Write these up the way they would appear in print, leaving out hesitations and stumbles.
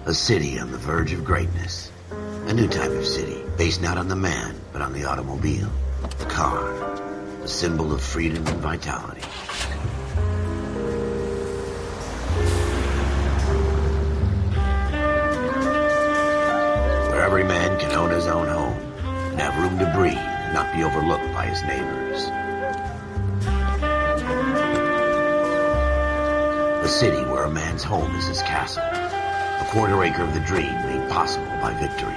A city on the verge of greatness. A new type of city, based not on the man, but on the automobile. The car. The symbol of freedom and vitality. Where every man can own his own home, and have room to breathe, and not be overlooked by his neighbors. A city where a man's home is his castle. A quarter acre of the dream made possible by victory.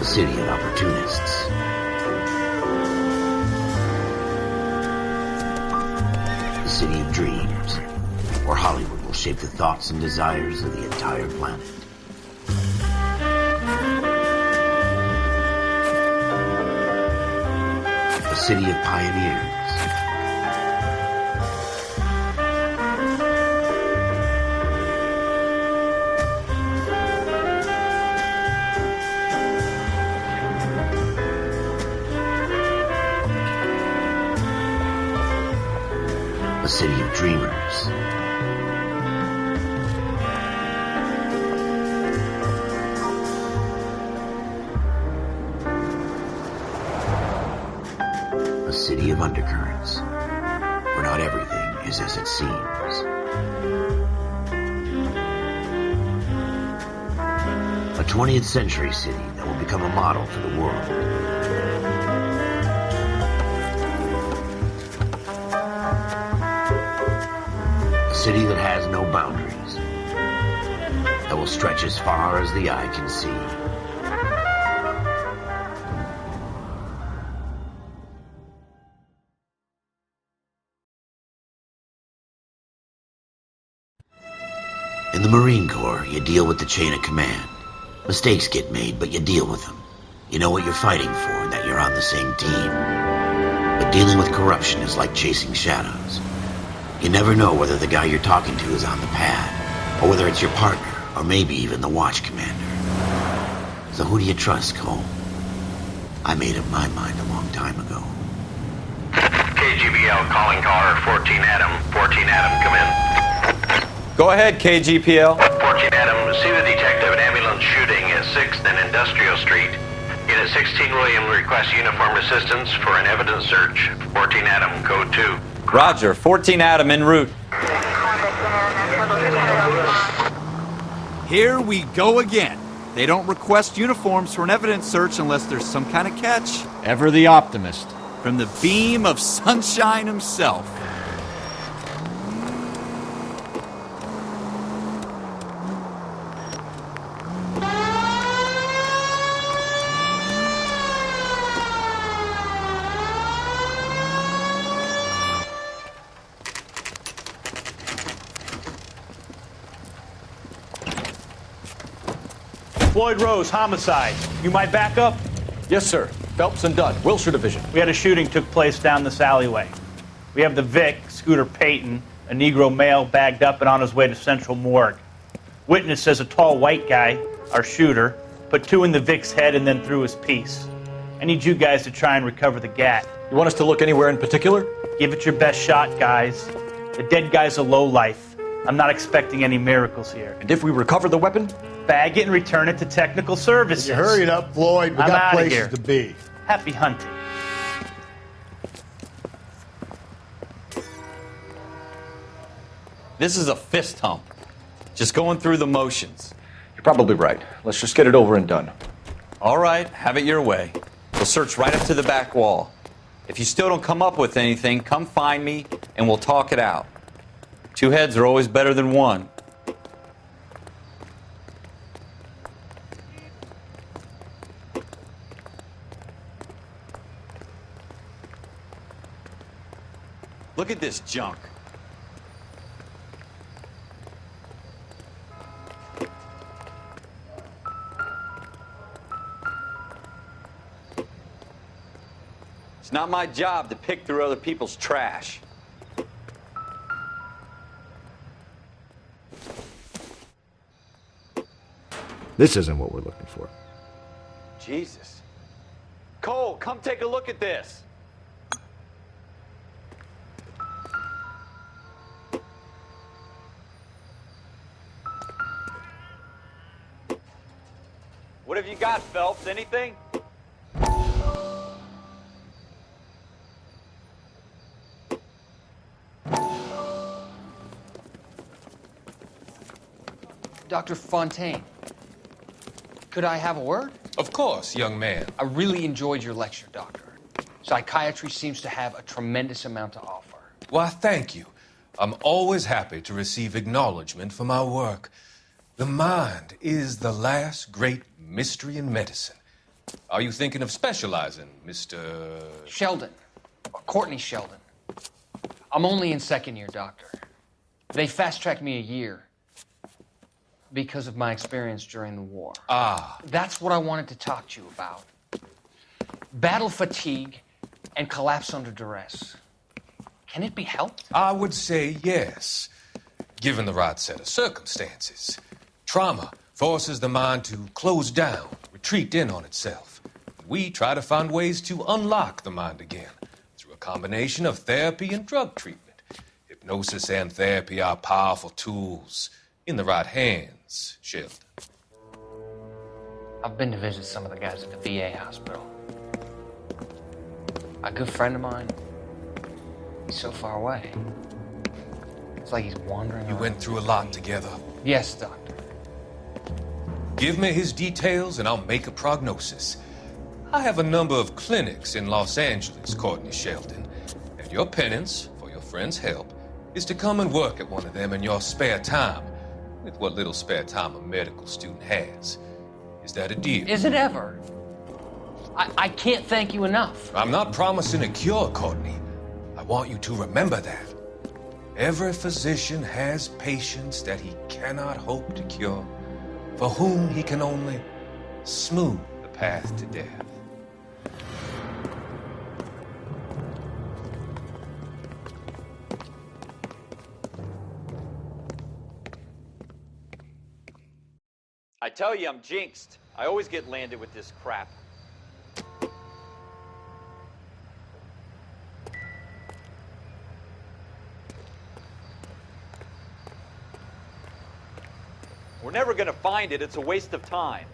A city of opportunists. A city of dreams, where Hollywood will shape the thoughts and desires of the entire planet. A city of pioneers. A city of dreamers. A city of undercurrents, where not everything is as it seems. A 20th century city that will become a model for the world. A city that has no boundaries, that will stretch as far as the eye can see. In the Marine Corps, you deal with the chain of command. Mistakes get made, but you deal with them. You know what you're fighting for, and that you're on the same team. But dealing with corruption is like chasing shadows. You never know whether the guy you're talking to is on the pad, or whether it's your partner, or maybe even the watch commander. So who do you trust, Cole? I made up my mind a long time ago. KGBL calling caller 14 Adam. 14 Adam, come in. Go ahead, KGPL. 14 Adam, see the detective, an ambulance shooting at 6th and Industrial Street. Unit 16 William requests uniformed assistance for an evidence search. 14 Adam, code 2. Roger, 14 Adam en route. Here we go again. They don't request uniforms for an evidence search unless there's some kind of catch. Ever the optimist. From the beam of sunshine himself. Floyd Rose, homicide. You might back up? Yes, sir. Phelps and Dunn, Wilshire Division. We had a shooting took place down this alleyway. We have the Vic, Scooter Payton, a Negro male bagged up and on his way to Central Morgue. Witness says a tall white guy, our shooter, put 2 in the Vic's head and then threw his piece. I need you guys to try and recover the gat. You want us to look anywhere in particular? Give it your best shot, guys. The dead guy's a lowlife. I'm not expecting any miracles here. And if we recover the weapon? Bag it and return it to technical services. You hurry it up, Floyd. We I'm got outta places here. to be. Happy hunting. This is a fist hump. Just going through the motions. You're probably right. Let's just get it over and done. All right, have it your way. We'll search right up to the back wall. If you still don't come up with anything, come find me and we'll talk it out. 2 heads are always better than 1. Look at this junk. It's not my job to pick through other people's trash. This isn't what we're looking for. Jesus. Cole, come take a look at this. What have you got, Phelps? Anything? Dr. Fontaine, could I have a word? Of course, young man. I really enjoyed your lecture, Doctor. Psychiatry seems to have a tremendous amount to offer. Why, thank you. I'm always happy to receive acknowledgement for my work. The mind is the last great mystery in medicine. Are you thinking of specializing, Mr. Sheldon, or Courtney Sheldon. I'm only in second year, Doctor. They fast-tracked me a year because of my experience during the war. Ah. That's what I wanted to talk to you about. Battle fatigue and collapse under duress. Can it be helped? I would say yes, given the right set of circumstances. Trauma forces the mind to close down, retreat in on itself. We try to find ways to unlock the mind again through a combination of therapy and drug treatment. Hypnosis and therapy are powerful tools in the right hands, Sheldon. I've been to visit some of the guys at the VA hospital. A good friend of mine, he's so far away. It's like he's wandering You around. went through a lot together. Yes, Doctor. Give me his details and I'll make a prognosis. I have a number of clinics in Los Angeles, Courtney Sheldon, and your penance for your friend's help is to come and work at one of them in your spare time, with what little spare time a medical student has. Is that a deal? Is it ever? I can't thank you enough. I'm not promising a cure, Courtney. I want you to remember that. Every physician has patients that he cannot hope to cure, for whom he can only smooth the path to death. I tell you, I'm jinxed. I always get landed with this crap. We're never going to find it. It's a waste of time.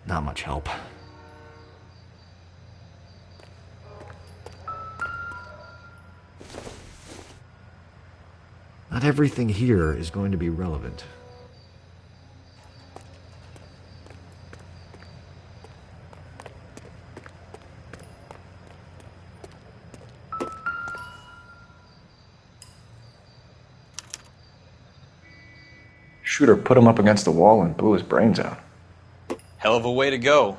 Not much help. Not everything here is going to be relevant. Shooter put him up against the wall and blew his brains out. Hell of a way to go.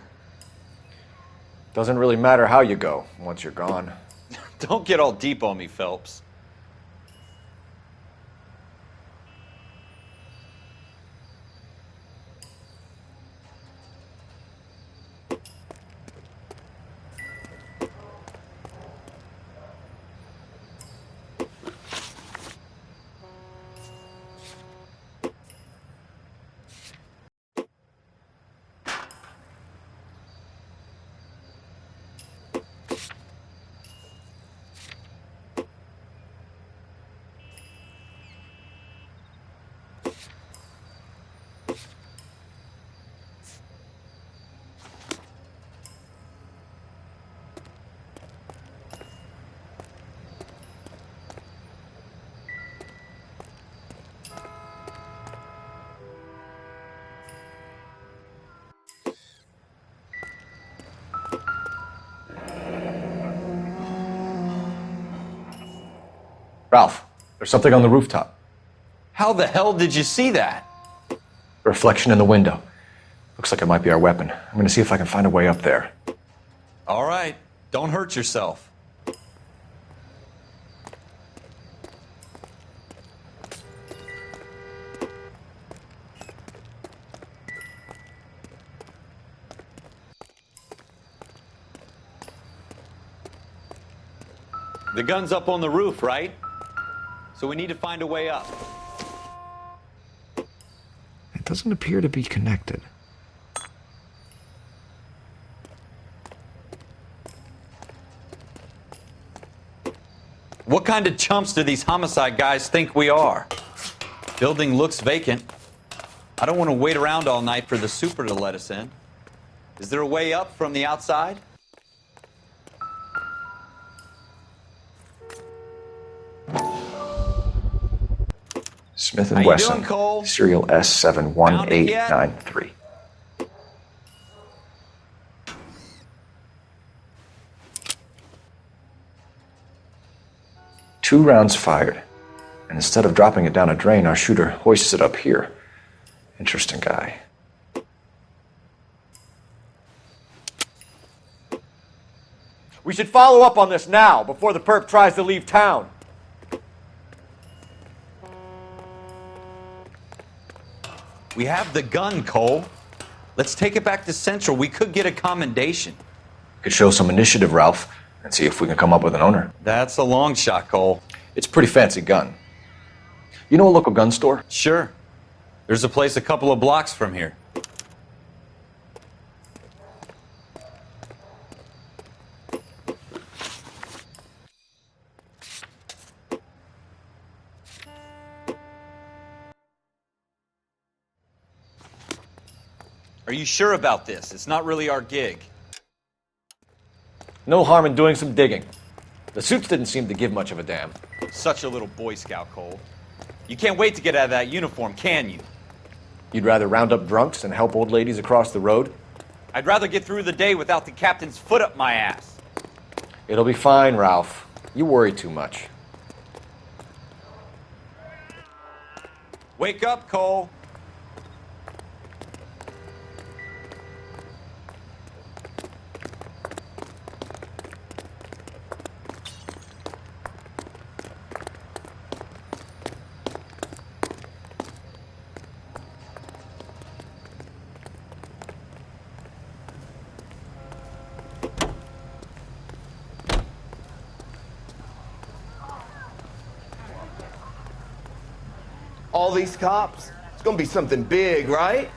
Doesn't really matter how you go once you're gone. Don't get all deep on me, Phelps. Ralph, there's something on the rooftop. How the hell did you see that? A reflection in the window. Looks like it might be our weapon. I'm going to see if I can find a way up there. All right, don't hurt yourself. The gun's up on the roof, right? So we need to find a way up. It doesn't appear to be connected. What kind of chumps do these homicide guys think we are? Building looks vacant. I don't want to wait around all night for the super to let us in. Is there a way up from the outside? Smith How and you Wesson, doing, Cole? serial S71893. Two rounds fired, and instead of dropping it down a drain, our shooter hoists it up here. Interesting guy. We should follow up on this now, before the perp tries to leave town. We have the gun, Cole. Let's take it back to Central. We could get a commendation. Could show some initiative, Ralph, and see if we can come up with an owner. That's a long shot, Cole. It's a pretty fancy gun. You know a local gun store? Sure. There's a place a couple of blocks from here. Are you sure about this? It's not really our gig. No harm in doing some digging. The suits didn't seem to give much of a damn. Such a little Boy Scout, Cole. You can't wait to get out of that uniform, can you? You'd rather round up drunks and help old ladies across the road? I'd rather get through the day without the captain's foot up my ass. It'll be fine, Ralph. You worry too much. Wake up, Cole. All these cops? It's gonna be something big, right?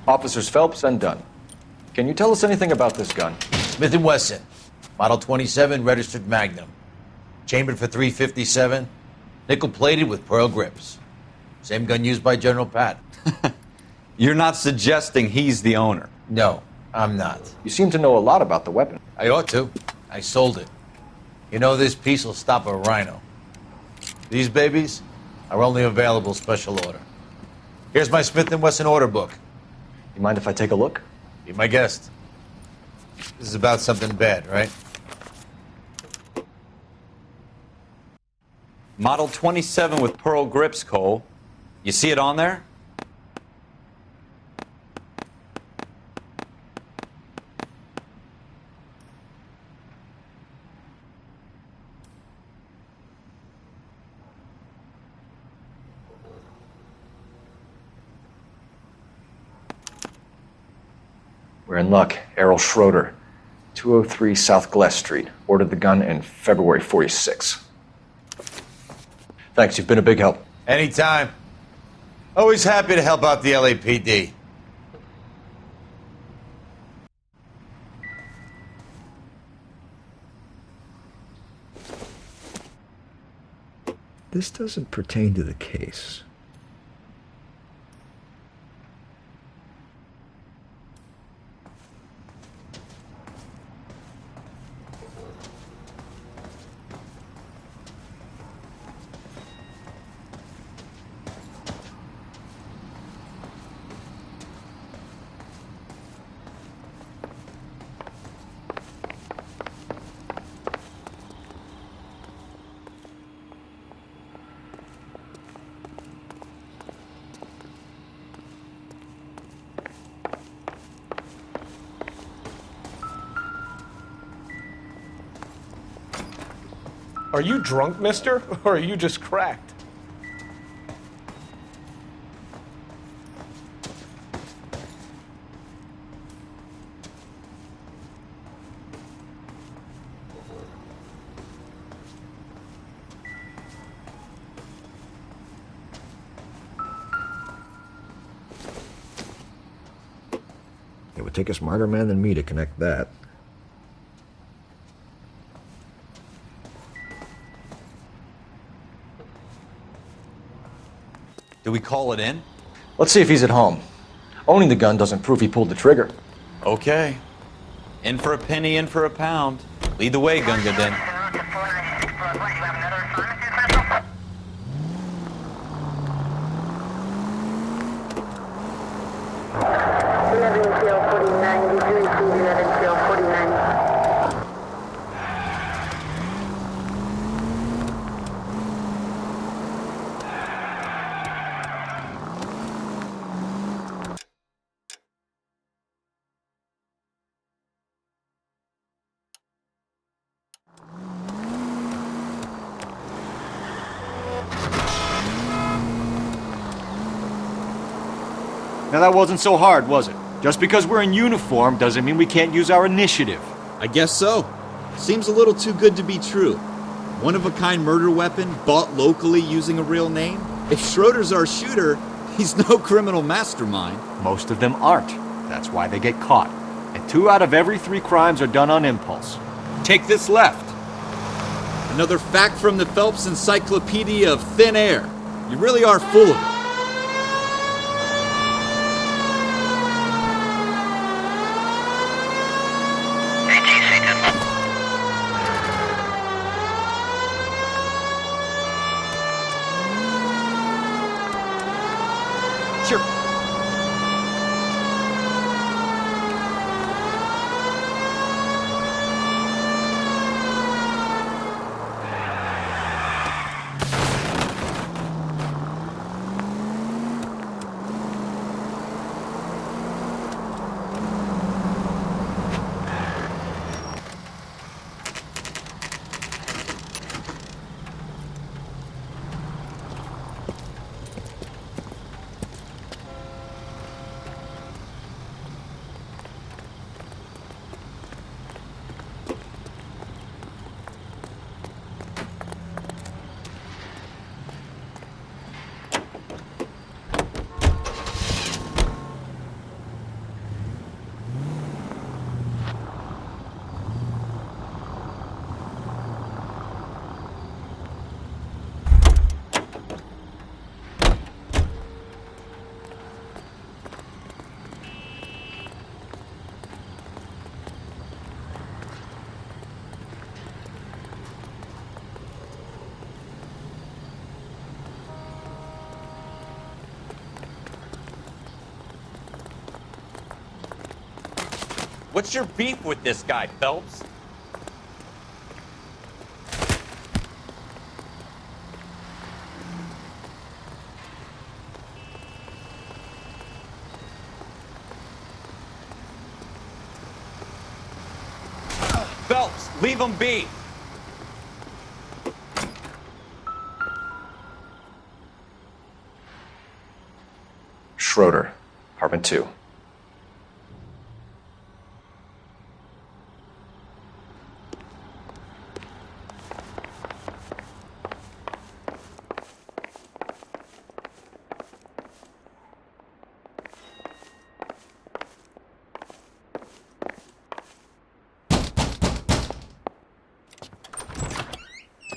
Officers Phelps and Dunn. Can you tell us anything about this gun? Smith & Wesson, Model 27, registered Magnum. Chambered for .357, nickel-plated with pearl grips. Same gun used by General Patton. You're not suggesting he's the owner? No, I'm not. You seem to know a lot about the weapon. I ought to. I sold it. You know, this piece will stop a rhino. These babies are only available special order. Here's my Smith & Wesson order book. You mind if I take a look? Be my guest. This is about something bad, right? Model 27 with pearl grips, Cole. You see it on there? We're in luck. Errol Schroeder, 203 South Glass Street. Ordered the gun in February '46. Thanks, you've been a big help. Anytime. Always happy to help out the LAPD. This doesn't pertain to the case. Are you drunk, mister? Or are you just cracked? It would take a smarter man than me to connect that. Do we call it in? Let's see if he's at home. Owning the gun doesn't prove he pulled the trigger. Okay. In for a penny, in for a pound. Lead the way, Gunga Den. Now that wasn't so hard, was it? Just because we're in uniform doesn't mean we can't use our initiative. I guess so. Seems a little too good to be true. One-of-a-kind murder weapon bought locally using a real name? If Schroeder's our shooter, he's no criminal mastermind. Most of them aren't. That's why they get caught. And 2 out of every 3 crimes are done on impulse. Take this left. Another fact from the Phelps Encyclopedia of Thin Air. You really are full of it. Sure. What's your beef with this guy, Phelps? Phelps, leave him be. Schroeder, apartment 2.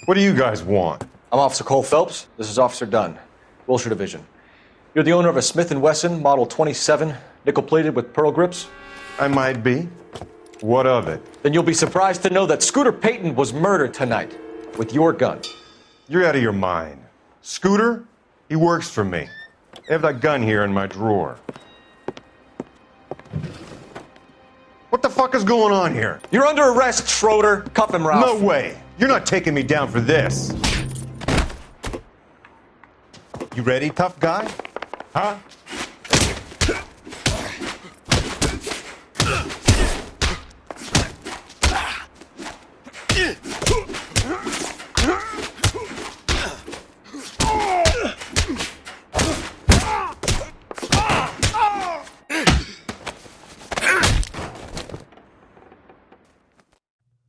What do you guys want? I'm Officer Cole Phelps. This is Officer Dunn, Wilshire Division. You're the owner of a Smith & Wesson Model 27, nickel-plated with pearl grips? I might be. What of it? Then you'll be surprised to know that Scooter Payton was murdered tonight with your gun. You're out of your mind. Scooter? He works for me. I have that gun here in my drawer. What the fuck is going on here? You're under arrest, Schroeder. Cuff him, Ralph. No way. You're not taking me down for this. You ready, tough guy? Huh?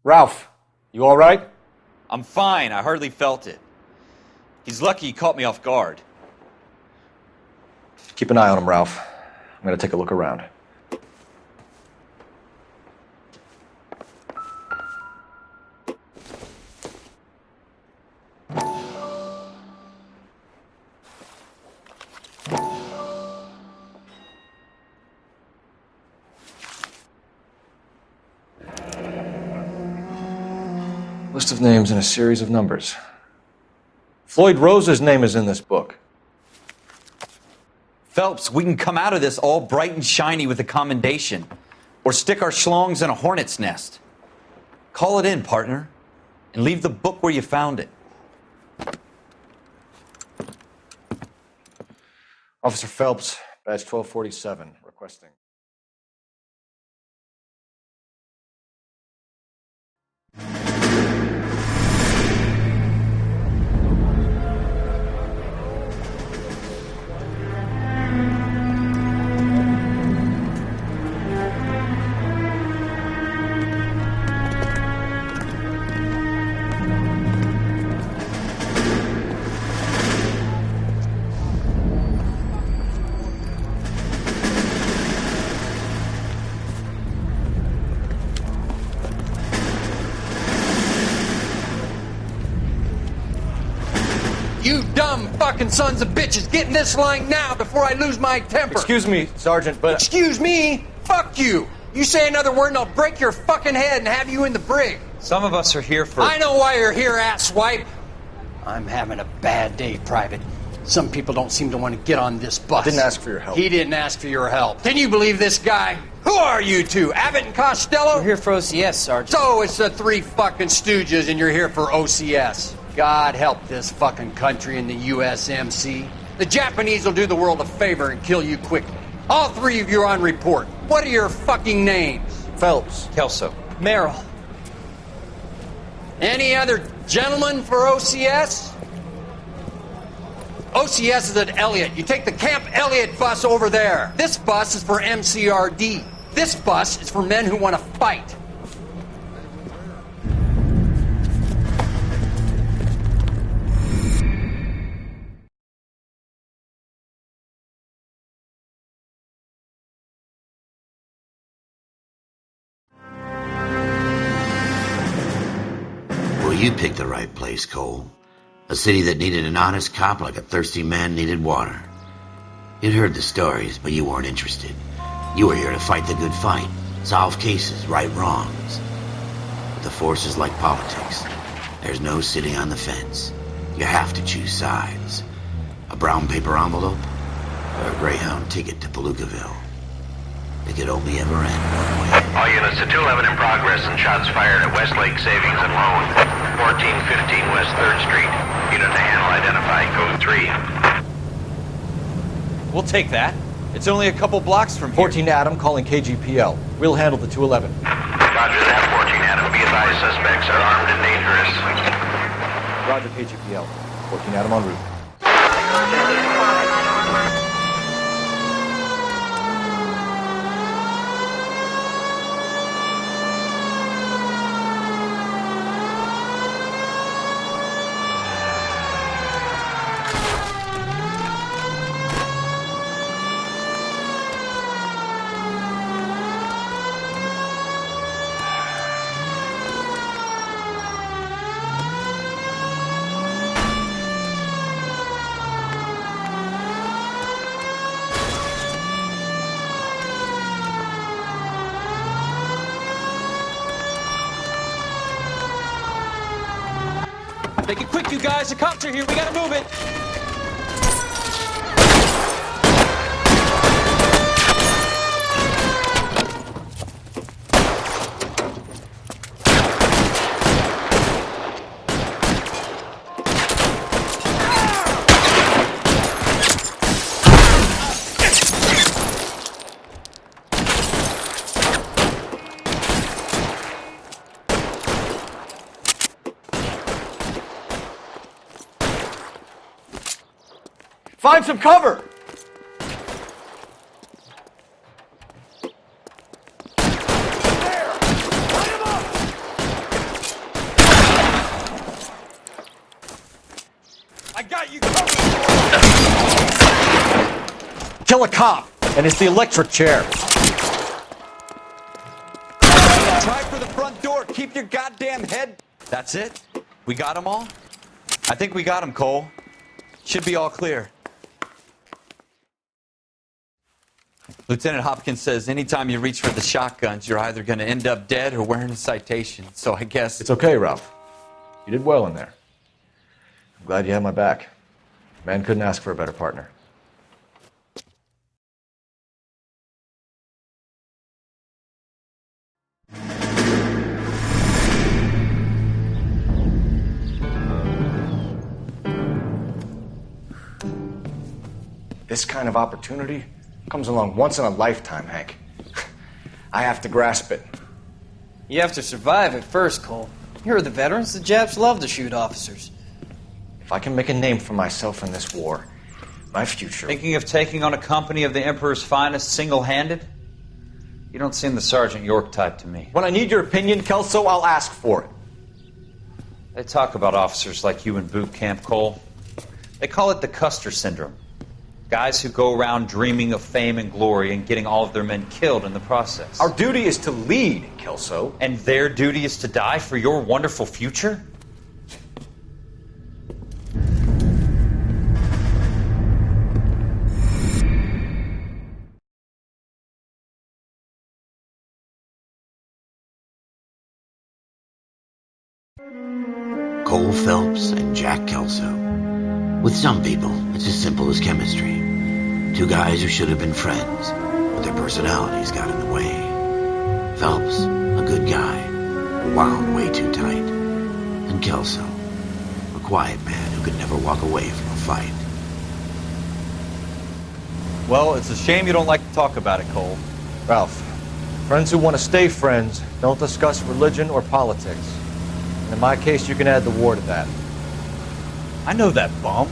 Ralph, you all right? I'm fine. I hardly felt it. He's lucky he caught me off guard. Keep an eye on him, Ralph. I'm going to take a look around. List of names and a series of numbers. Floyd Rose's name is in this book. Phelps, we can come out of this all bright and shiny with a commendation, or stick our schlongs in a hornet's nest. Call it in, partner, and leave the book where you found it. Officer Phelps, badge 1247, requesting. You dumb fucking sons of bitches, get in this line now before I lose my temper. Excuse me, Sergeant, but... Excuse me? Fuck you. You say another word and I'll break your fucking head and have you in the brig. Some of us are here for... I know why you're here, asswipe. I'm having a bad day, Private. Some people don't seem to want to get on this bus. I didn't ask for your help. He didn't ask for your help. Can you believe this guy? Who are you two? Abbott and Costello? We're here for OCS, Sergeant. So it's the three fucking stooges and you're here for OCS. God help this fucking country and the USMC. The Japanese will do the world a favor and kill you quickly. All three of you are on report. What are your fucking names? Phelps. Kelso. Merrill. Any other gentlemen for OCS? OCS is at Elliott. You take the Camp Elliott bus over there. This bus is for MCRD. This bus is for men who want to fight. Well, you picked the right place, Cole. A city that needed an honest cop like a thirsty man needed water. You'd heard the stories, but you weren't interested. You were here to fight the good fight, solve cases, right wrongs. But the force is like politics. There's no sitting on the fence. You have to choose sides. A brown paper envelope or a Greyhound ticket to Palookaville. it could only ever end one way. All units to 211 in progress and shots fired at Westlake Savings and Loan, 1415 West 3rd Street. Unit to handle identified, code 3. We'll take that. It's only a couple blocks from here. 14 Adam calling KGPL. We'll handle the 211. Roger that, 14 Adam. Be advised, suspects are armed and dangerous. Roger, KGPL. 14 Adam en route. Make it quick, you guys. The cops are here. We gotta move it. Find some cover! I got you covered. Kill a cop, and it's the electric chair. Try for the front door. Keep your goddamn head. That's it? We got them all? I think we got them, Cole. Should be all clear. Lieutenant Hopkins says anytime you reach for the shotguns, you're either going to end up dead or wearing a citation. So I guess... It's okay, Ralph. You did well in there. I'm glad you had my back. Man couldn't ask for a better partner. This kind of opportunity comes along once in a lifetime, Hank. I have to grasp it. You have to survive it first, Cole. Here are the veterans. The Japs love to shoot officers. If I can make a name for myself in this war, my future... Thinking of taking on a company of the Emperor's finest single-handed? You don't seem the Sergeant York type to me. When I need your opinion, Kelso, I'll ask for it. They talk about officers like you in boot camp, Cole. They call it the Custer Syndrome. Guys who go around dreaming of fame and glory and getting all of their men killed in the process. Our duty is to lead, Kelso. And their duty is to die for your wonderful future? Cole Phelps and Jack Kelso. With some people, it's as simple as chemistry. Two guys who should have been friends, but their personalities got in the way. Phelps, a good guy, wound way too tight. And Kelso, a quiet man who could never walk away from a fight. Well, it's a shame you don't like to talk about it, Cole. Ralph, friends who want to stay friends don't discuss religion or politics. And in my case, you can add the war to that. I know that bum.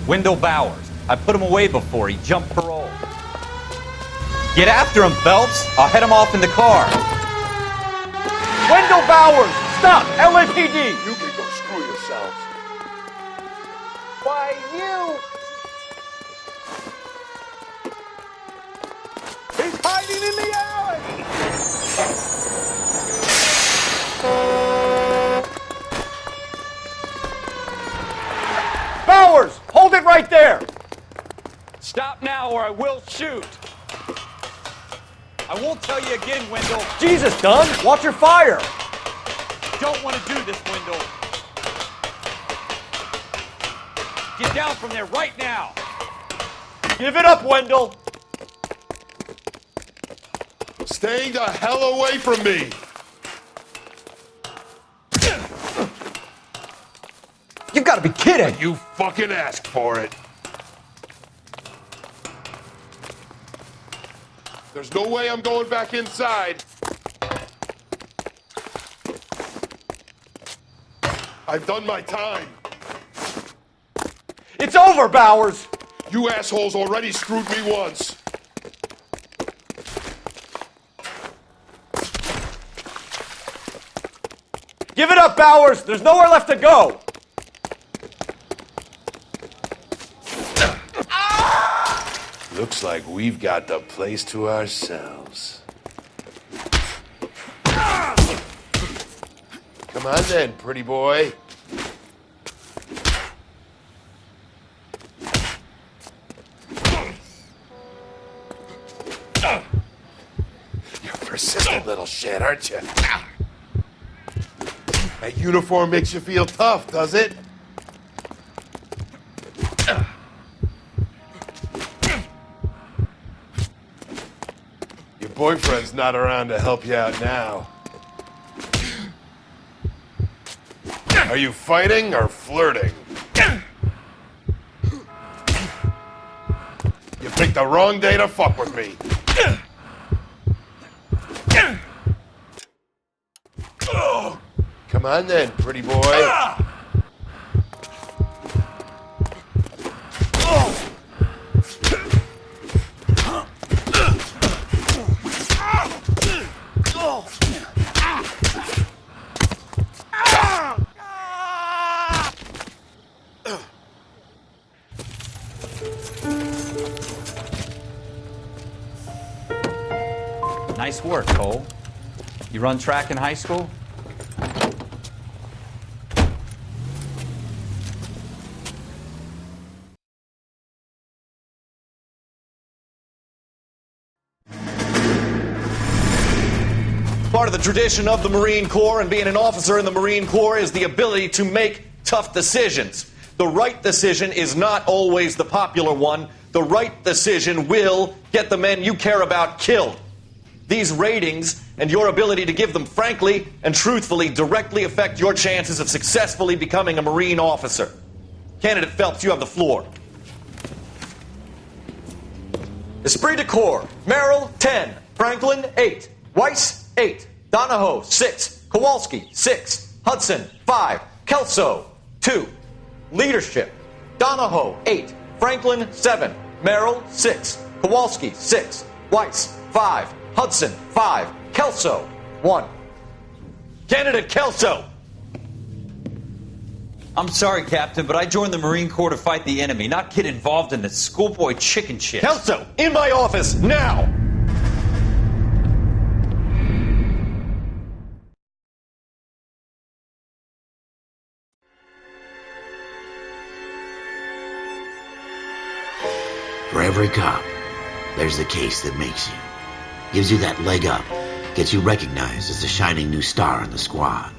Wendell Bowers. I put him away before he jumped parole. Get after him, Phelps. I'll head him off in the car. Wendell Bowers! Stop! LAPD! You can go screw yourselves. Why, you... He's hiding in the alley! Bowers! Hold it right there! Stop now or I will shoot. I won't tell you again, Wendell. Jesus, Dunn! Watch your fire! Don't want to do this, Wendell. Get down from there right now. Give it up, Wendell! Stay the hell away from me! You gotta be kidding! You fucking asked for it. There's no way I'm going back inside. I've done my time. It's over, Bowers! You assholes already screwed me once. Give it up, Bowers! There's nowhere left to go! Looks like we've got the place to ourselves. Come on then, pretty boy. You're a persistent little shit, aren't you? That uniform makes you feel tough, does it? Your boyfriend's not around to help you out now. Are you fighting or flirting? You picked the wrong day to fuck with me. Come on then, pretty boy. Nice work, Cole. You run track in high school? Part of the tradition of the Marine Corps and being an officer in the Marine Corps is the ability to make tough decisions. The right decision is not always the popular one. The right decision will get the men you care about killed. These ratings and your ability to give them frankly and truthfully directly affect your chances of successfully becoming a Marine officer. Candidate Phelps, you have the floor. Esprit de Corps, Merrill, 10. Franklin, 8. Weiss, 8. Donahoe, 6. Kowalski, 6. Hudson, 5. Kelso, 2. Leadership, Donahoe, 8. Franklin, 7. Merrill, 6. Kowalski, 6. Weiss, 5. Hudson, 5. Kelso, 1. Candidate Kelso! I'm sorry, Captain, but I joined the Marine Corps to fight the enemy, not get involved in the schoolboy chicken shit. Kelso, in my office, now! For every cop, there's the case that makes you. Gives you that leg up, gets you recognized as the shining new star in the squad.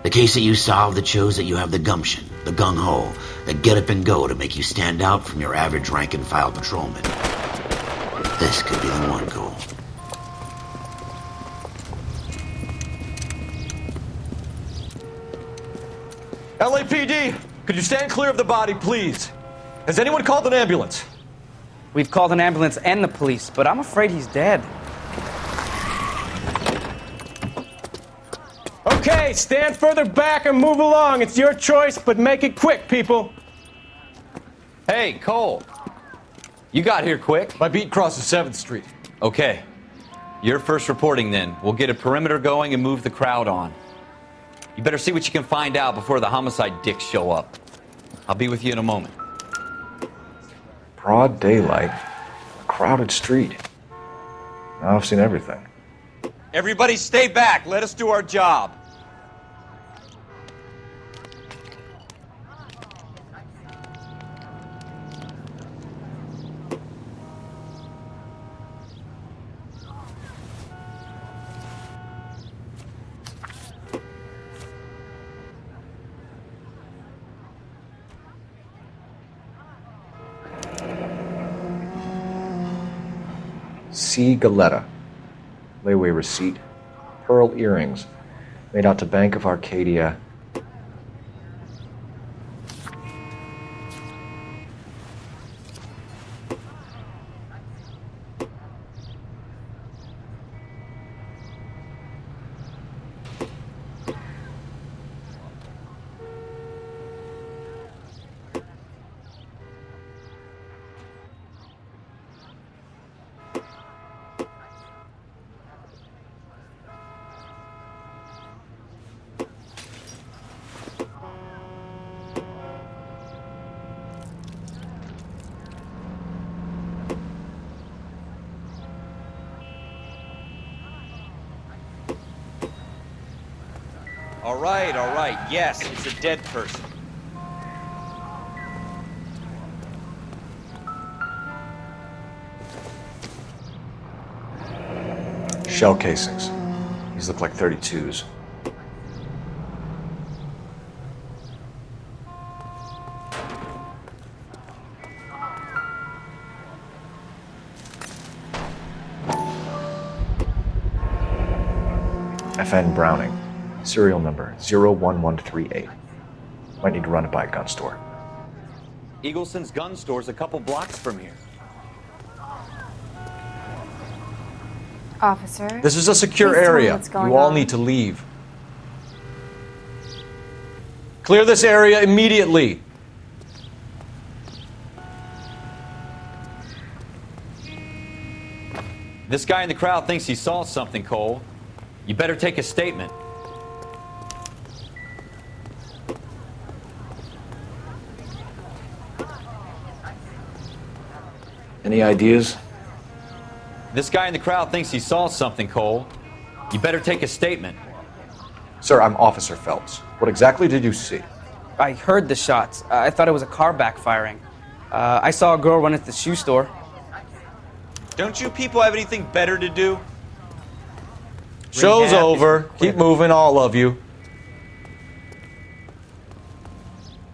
The case that you solve that shows that you have the gumption, the gung-ho, the get up and go to make you stand out from your average rank-and-file patrolman. This could be the one, Cole. LAPD, could you stand clear of the body, please? Has anyone called an ambulance? We've called an ambulance and the police, but I'm afraid he's dead. Okay, stand further back and move along. It's your choice, but make it quick, people. Hey, Cole. You got here quick. My beat crosses 7th Street. Okay. You're first reporting then. We'll get a perimeter going and move the crowd on. You better see what you can find out before the homicide dicks show up. I'll be with you in a moment. Broad daylight, a crowded street. Now I've seen everything. Everybody stay back. Let us do our job. C. Galetta. layaway receipt, pearl earrings, made out to Bank of Arcadia. All right. Yes, it's a dead person. Shell casings. These look like 32s. FN Browning. Serial number 01138. Might need to run it by a gun store. Eagleson's gun store's a couple blocks from here. Officer. This is a secure please tell me area. what's going You all on. need to leave. Clear this area immediately. This guy in the crowd thinks he saw something, Cole. You better take a statement. Any ideas? This guy in the crowd thinks he saw something, Cole. You better take a statement. Sir, I'm Officer Phelps. What exactly did you see? I heard the shots. I thought it was a car backfiring. I saw a girl run into the shoe store. Don't you people have anything better to do? Show's Rehab over. Keep moving, all of you.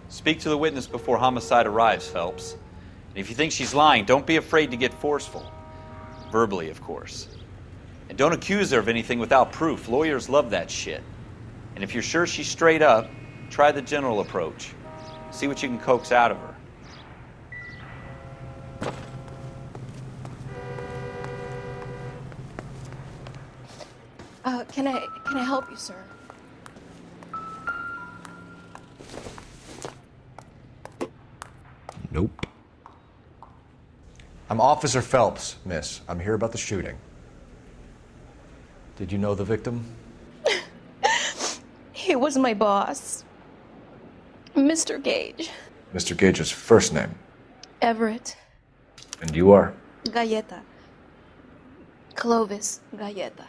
Speak to the witness before homicide arrives, Phelps. And if you think she's lying, don't be afraid to get forceful. Verbally, of course. And don't accuse her of anything without proof. Lawyers love that shit. And if you're sure she's straight up, try the general approach. See what you can coax out of her. Can I help you, sir? Nope. I'm Officer Phelps, miss. I'm here about the shooting. Did you know the victim? He was my boss, Mr. Gage. Mr. Gage's first name. Everett. And you are? Galleta. Clovis Galleta.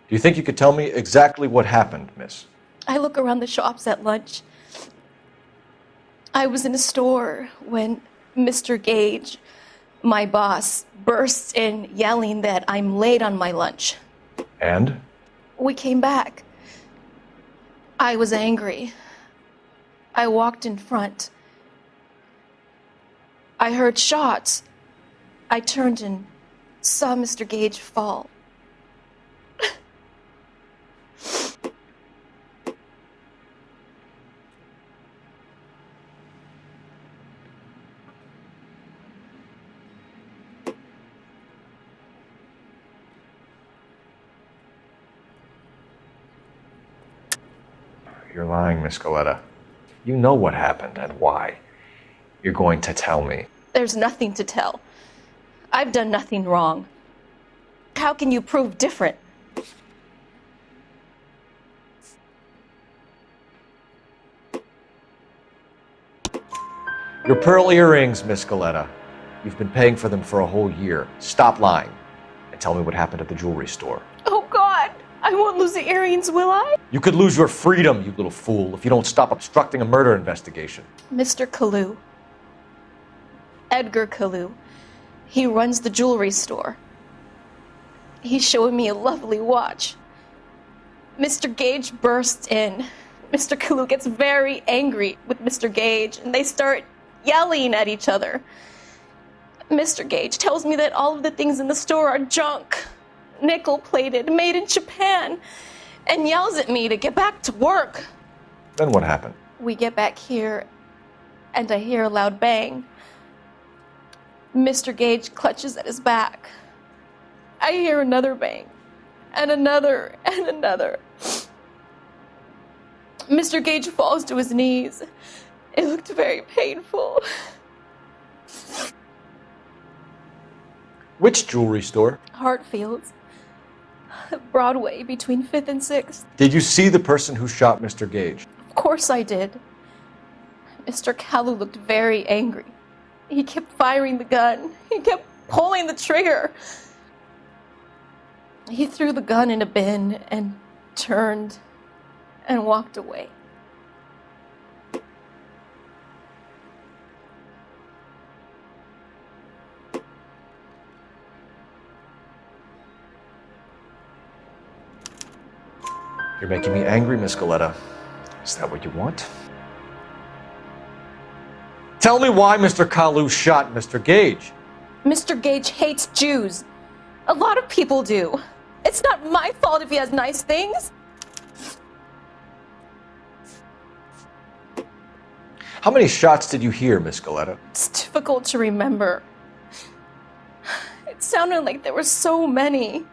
Do you think you could tell me exactly what happened, miss? I look around the shops at lunch. I was in a store when Mr. Gage, my boss, bursts in yelling that I'm late on my lunch. And? We came back. I was angry. I walked in front. I heard shots. I turned and saw Mr. Gage fall. You're lying, Miss Galleta. You know what happened and why. You're going to tell me. There's nothing to tell. I've done nothing wrong. How can you prove different? Your pearl earrings, Miss Galleta. You've been paying for them for a whole year. Stop lying and tell me what happened at the jewelry store. Oh, God! I won't lose the earrings, will I? You could lose your freedom, you little fool, if you don't stop obstructing a murder investigation. Mr. Kalu. Edgar Kalu. He runs the jewelry store. He's showing me a lovely watch. Mr. Gage bursts in. Mr. Kalu gets very angry with Mr. Gage, and they start yelling at each other. Mr. Gage tells me that all of the things in the store are junk, nickel-plated, made in Japan, and yells at me to get back to work. Then what happened? We get back here, and I hear a loud bang. Mr. Gage clutches at his back. I hear another bang, and another, and another. Mr. Gage falls to his knees. It looked very painful. Which jewelry store? Hartfield's. Broadway, between 5th and 6th. Did you see the person who shot Mr. Gage? Of course I did. Mr. Kalu looked very angry. He kept firing the gun. He kept pulling the trigger. He threw the gun in a bin and turned and walked away. You're making me angry, Miss Galetta. Is that what you want? Tell me why Mr. Kalu shot Mr. Gage. Mr. Gage hates Jews. A lot of people do. It's not my fault if he has nice things. How many shots did you hear, Miss Galetta? It's difficult to remember. It sounded like there were so many,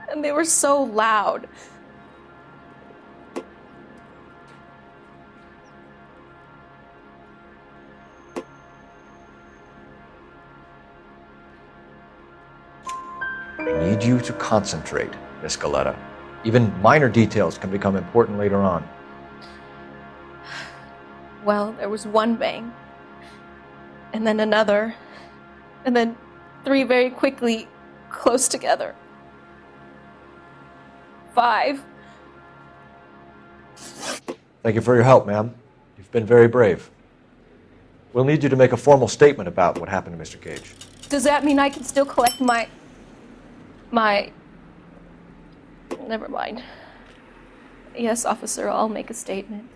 and they were so loud. I need you to concentrate, Miss Galetta. Even minor details can become important later on. Well, there was one bang, and then another, and then 3 very quickly, close together. 5. Thank you for your help, ma'am. You've been very brave. We'll need you to make a formal statement about what happened to Mr. Gage. Does that mean I can still collect my... Never mind. Yes, officer, I'll make a statement.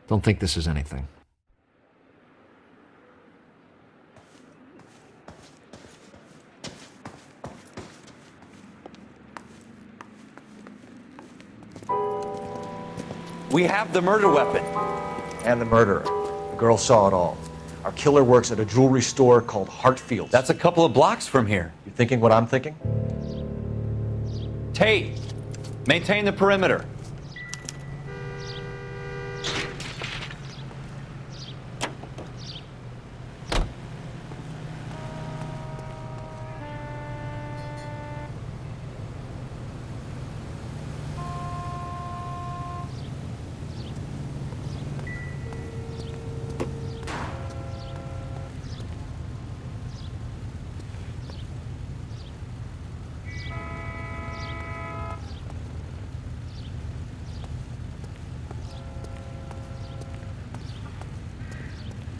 Don't think this is anything. We have the murder weapon. And the murderer. The girl saw it all. Our killer works at a jewelry store called Hartfield's. That's a couple of blocks from here. You thinking what I'm thinking? Tate, maintain the perimeter.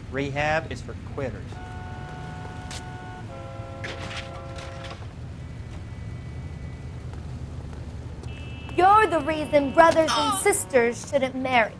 Rehab is for quitters. You're the reason brothers and sisters shouldn't marry.